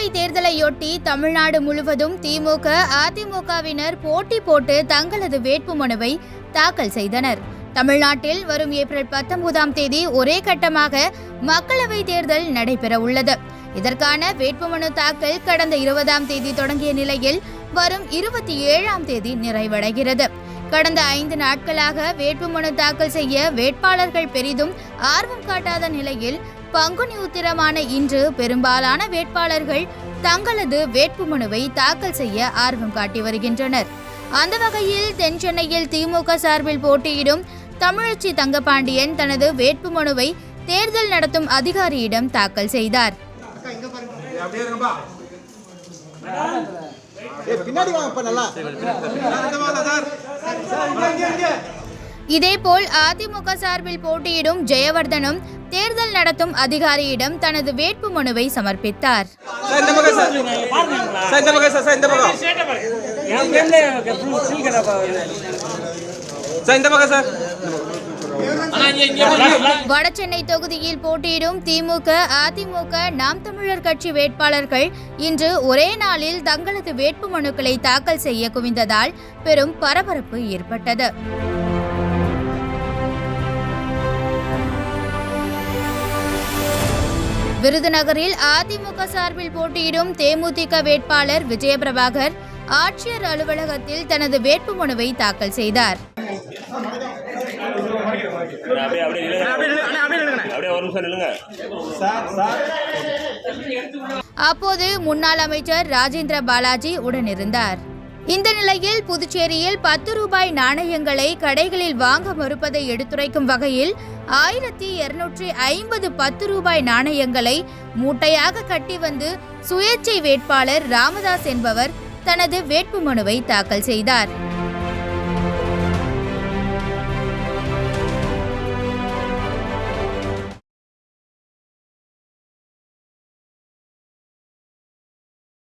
மக்களவை தேர்தலையொட்டி தமிழ்நாடு முழுவதும் திமுக, அதிமுகவினர் போட்டி போட்டு தங்களது வேட்புமனுவை தாக்கல் செய்தனர். தமிழ்நாட்டில் வரும் ஏப்ரல் 19ஆம் தேதி ஒரே கட்டமாக மக்களவை தேர்தல் நடைபெற உள்ளது. இதற்கான வேட்புமனு தாக்கல் கடந்த 20ஆம் தேதி தொடங்கிய நிலையில் வரும் 27ஆம் தேதி நிறைவடைகிறது. கடந்த 5 நாட்களாக வேட்புமனு தாக்கல் செய்ய வேட்பாளர்கள் பெரிதும் ஆர்வம் காட்டாத நிலையில் பங்குனி உத்திரமான இன்று பெரும்பாலான வேட்பாளர்கள் தங்களது வேட்புமனுவை தாக்கல் செய்ய ஆர்வம் காட்டி வருகின்றனர். அந்த வகையில் தென் சென்னையில் திமுக சார்பில் போட்டியிடும் தமிழச்சி தங்கபாண்டியன் தனது வேட்புமனுவை தேர்தல் நடத்தும் அதிகாரியிடம் தாக்கல் செய்தார். இதேபோல் அதிமுக சார்பில் போட்டியிடும் ஜெயவர்தனும் தேர்தல் நடத்தும் அதிகாரியிடம் தனது வேட்புமனுவை சமர்ப்பித்தார். வடசென்னை தொகுதியில் போட்டியிடும் திமுக, அதிமுக, நாம் தமிழர் கட்சி வேட்பாளர்கள் இன்று ஒரே நாளில் தங்களது வேட்புமனுக்களை தாக்கல் செய்ய குவிந்ததால் பெரும் பரபரப்பு ஏற்பட்டது. விருதுநகரில் அதிமுக சார்பில் போட்டியிடும் தேமுதிக வேட்பாளர் விஜயபிரபாகர் ஆட்சியர் அலுவலகத்தில் தனது வேட்புமனுவை தாக்கல் செய்தார். அப்போது முன்னாள் அமைச்சர் ராஜேந்திர பாலாஜி உடனிருந்தார். இந்த நிலையில் புதுச்சேரியில் 10 ரூபாய் நாணயங்களை கடைகளில் வாங்க மறுப்பதை எடுத்துரைக்கும் வகையில் 1250 10 ரூபாய் நாணயங்களை மூட்டையாக கட்டி வந்து சுயேட்சை வேட்பாளர் ராமதாஸ் என்பவர் தனது வேட்புமனுவை தாக்கல் செய்தார்.